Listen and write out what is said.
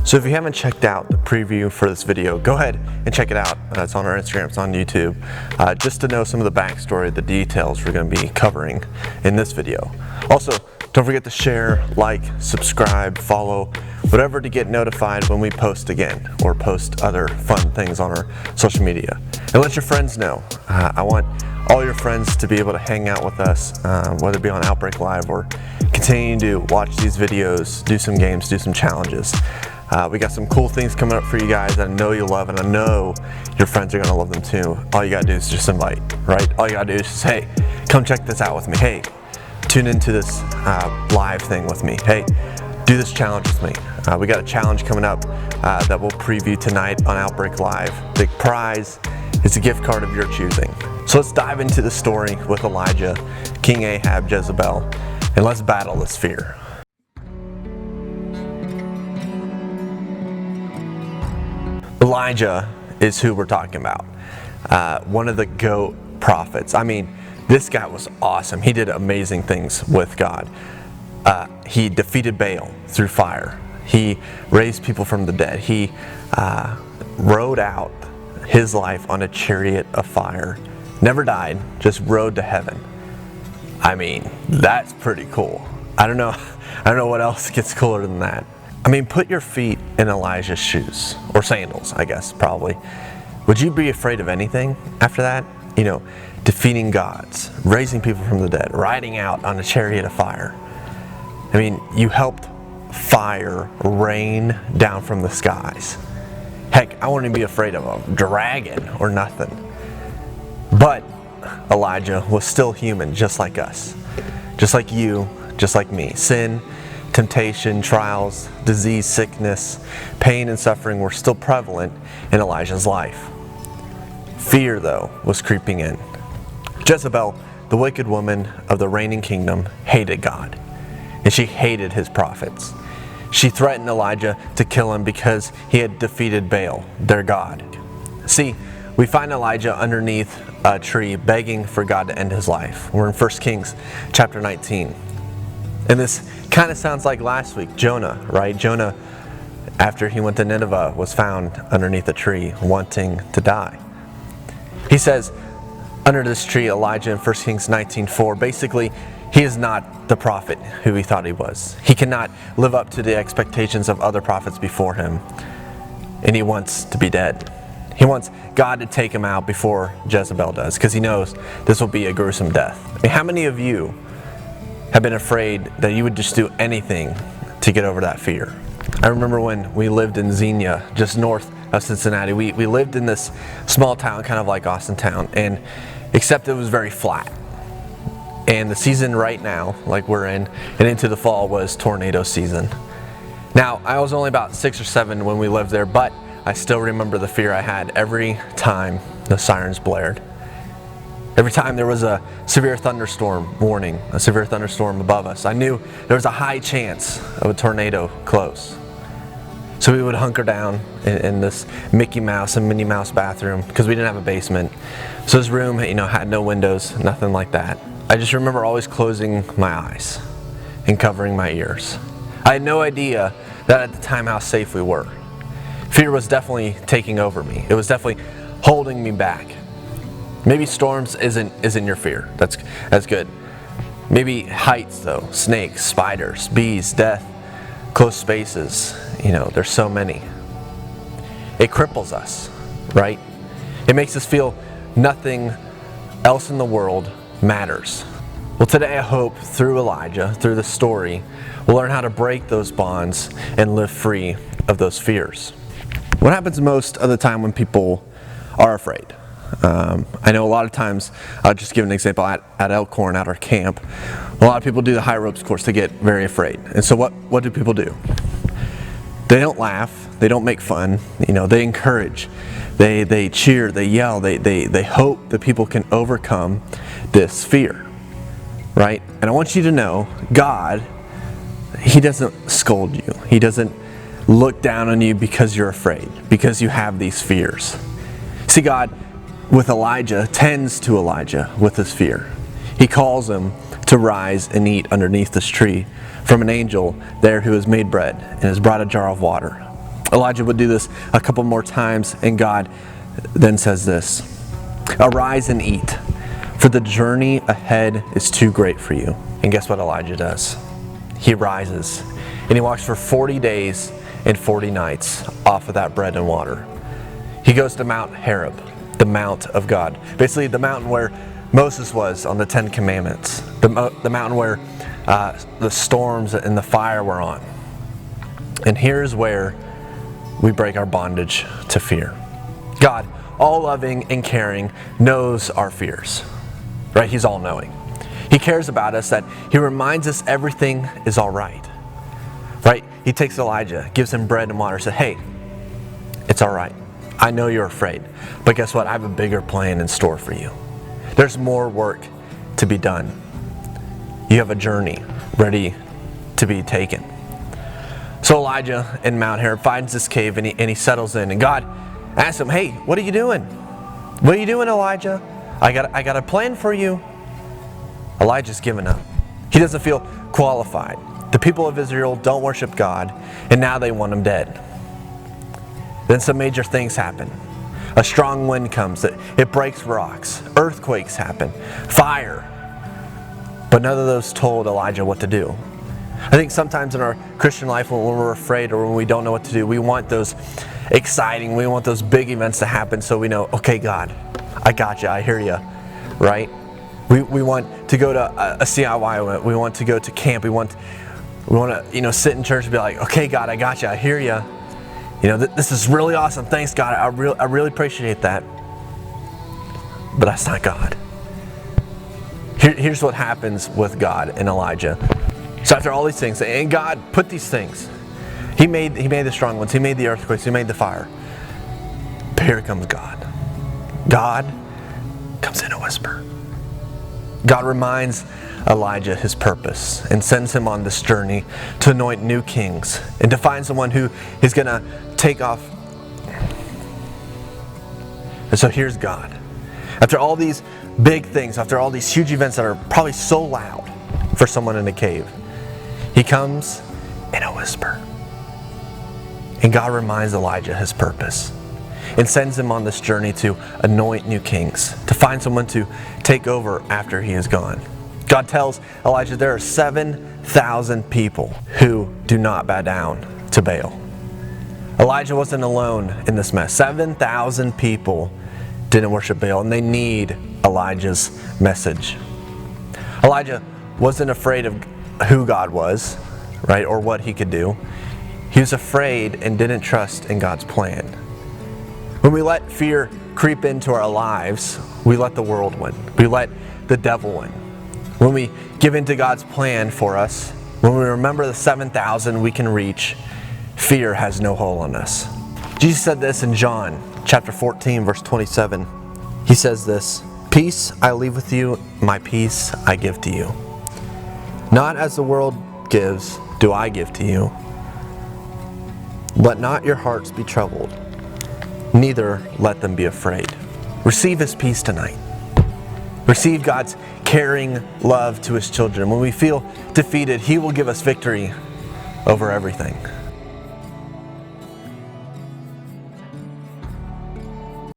So if you haven't checked out the preview for this video, go ahead and check it out. It's on our Instagram, it's on YouTube, just to know some of the backstory, the details we're going to be covering in this video. Also, don't forget to share, like, subscribe, follow, whatever to get notified when we post again or post other fun things on our social media. And let your friends know. I want all your friends to be able to hang out with us, whether it be on Outbreak Live or continue to watch these videos, do some games, do some challenges. We got some cool things coming up for you guys that I know you'll love, and I know your friends are gonna love them too. All you gotta do is just invite, right? All you gotta do is just, hey, come check this out with me. Hey, tune into this live thing with me. Hey, do this challenge with me. We got a challenge coming up that we'll preview tonight on Outbreak Live. The prize is a gift card of your choosing. So let's dive into the story with Elijah, King Ahab, Jezebel, and let's battle this fear. Elijah is who we're talking about. One of the GOAT prophets. I mean, this guy was awesome. He did amazing things with God. He defeated Baal through fire. He raised people from the dead. He rode out his life on a chariot of fire. Never died, just rode to heaven. I mean, that's pretty cool. I don't know what else gets cooler than that. I mean, put your feet in Elijah's shoes, or sandals, I guess, probably. Would you be afraid of anything after that? You know, defeating gods, raising people from the dead, riding out on a chariot of fire. I mean, you helped fire rain down from the skies. Heck, I wouldn't be afraid of a dragon or nothing. But Elijah was still human, just like us. Just like you, just like me. Sin, temptation, trials, disease, sickness, pain, and suffering were still prevalent in Elijah's life. Fear, though, was creeping in. Jezebel, the wicked woman of the reigning kingdom, hated God, and she hated his prophets. She threatened Elijah to kill him because he had defeated Baal, their god. See, we find Elijah underneath a tree begging for God to end his life. We're in 1 Kings chapter 19. And this kind of sounds like last week, Jonah, right? Jonah, after he went to Nineveh, was found underneath a tree wanting to die. He says, under this tree, Elijah in 1 Kings 19:4, basically, he is not the prophet who he thought he was. He cannot live up to the expectations of other prophets before him. And he wants to be dead. He wants God to take him out before Jezebel does, because he knows this will be a gruesome death. I mean, how many of you have been afraid that you would just do anything to get over that fear? I remember when we lived in Xenia, just north of Cincinnati. We lived in this small town, kind of like Austintown, and except it was very flat. And the season right now, like we're in, and into the fall, was tornado season. Now, I was only about 6 or 7 when we lived there, but I still remember the fear I had every time the sirens blared. Every time there was a severe thunderstorm warning, a severe thunderstorm above us, I knew there was a high chance of a tornado close. So we would hunker down in this Mickey Mouse and Minnie Mouse bathroom because we didn't have a basement. So this room, had no windows, nothing like that. I just remember always closing my eyes and covering my ears. I had no idea that at the time how safe we were. Fear was definitely taking over me. It was definitely holding me back. Maybe storms isn't your fear. That's good. Maybe heights though, snakes, spiders, bees, death, close spaces. There's so many. It cripples us, right? It makes us feel nothing else in the world matters. Well, today I hope through Elijah, through the story, we'll learn how to break those bonds and live free of those fears. What happens most of the time when people are afraid? I know a lot of times, I'll just give an example at Elkhorn, at our camp, a lot of people do the high ropes course to get very afraid. And so what do people do? They don't laugh, they don't make fun, they encourage, they cheer, they yell, they hope that people can overcome this fear, right? And I want you to know, God, He doesn't scold you. He doesn't look down on you because you're afraid, because you have these fears. See, God, with Elijah, tends to Elijah with his fear. He calls him to rise and eat underneath this tree from an angel there who has made bread and has brought a jar of water. Elijah would do this a couple more times, and God then says this, "Arise and eat, for the journey ahead is too great for you." And guess what Elijah does? He rises, and he walks for 40 days and 40 nights off of that bread and water. He goes to Mount Horeb, the Mount of God. Basically the mountain where Moses was on the Ten Commandments. The mountain where the storms and the fire were on. And here's where we break our bondage to fear. God, all loving and caring, knows our fears. Right? He's all knowing. He cares about us, that he reminds us everything is all right. Right? He takes Elijah, gives him bread and water, says, "Hey, it's all right. I know you're afraid, but guess what? I have a bigger plan in store for you. There's more work to be done. You have a journey ready to be taken." So Elijah in Mount Horeb finds this cave, and he settles in, and God asks him, "Hey, what are you doing? What are you doing, Elijah? I got a plan for you." Elijah's given up. He doesn't feel qualified. The people of Israel don't worship God, and now they want him dead. Then some major things happen. A strong wind comes. It breaks rocks. Earthquakes happen. Fire. But none of those told Elijah what to do. I think sometimes in our Christian life, when we're afraid or when we don't know what to do, we want those exciting, we want those big events to happen so we know, okay, God, I got you, I hear you, right? We want to go to a CIY event. We want to go to camp. We want to sit in church and be like, okay, God, I got you, I hear you. This is really awesome. Thanks, God. I really appreciate that. But that's not God. Here's what happens with God and Elijah. So after all these things, and God put these things. He made the strong ones. He made the earthquakes. He made the fire. But here comes God. God comes in a whisper. God reminds Elijah his purpose and sends him on this journey to anoint new kings and to find someone who is going to take off. And so here's God. After all these big things, after all these huge events that are probably so loud for someone in a cave, he comes in a whisper. And God reminds Elijah his purpose and sends him on this journey to anoint new kings, to find someone to take over after he is gone. God tells Elijah there are 7,000 people who do not bow down to Baal. Elijah wasn't alone in this mess. 7,000 people didn't worship Baal, and they need Elijah's message. Elijah wasn't afraid of who God was, right, or what he could do. He was afraid and didn't trust in God's plan. When we let fear creep into our lives, we let the world win. We let the devil win. When we give into God's plan for us, when we remember the 7,000 we can reach, fear has no hold on us. Jesus said this in John chapter 14, verse 27. He says this, "Peace I leave with you, my peace I give to you. Not as the world gives, do I give to you. Let not your hearts be troubled, neither let them be afraid." Receive his peace tonight. Receive God's caring love to his children. When we feel defeated, he will give us victory over everything.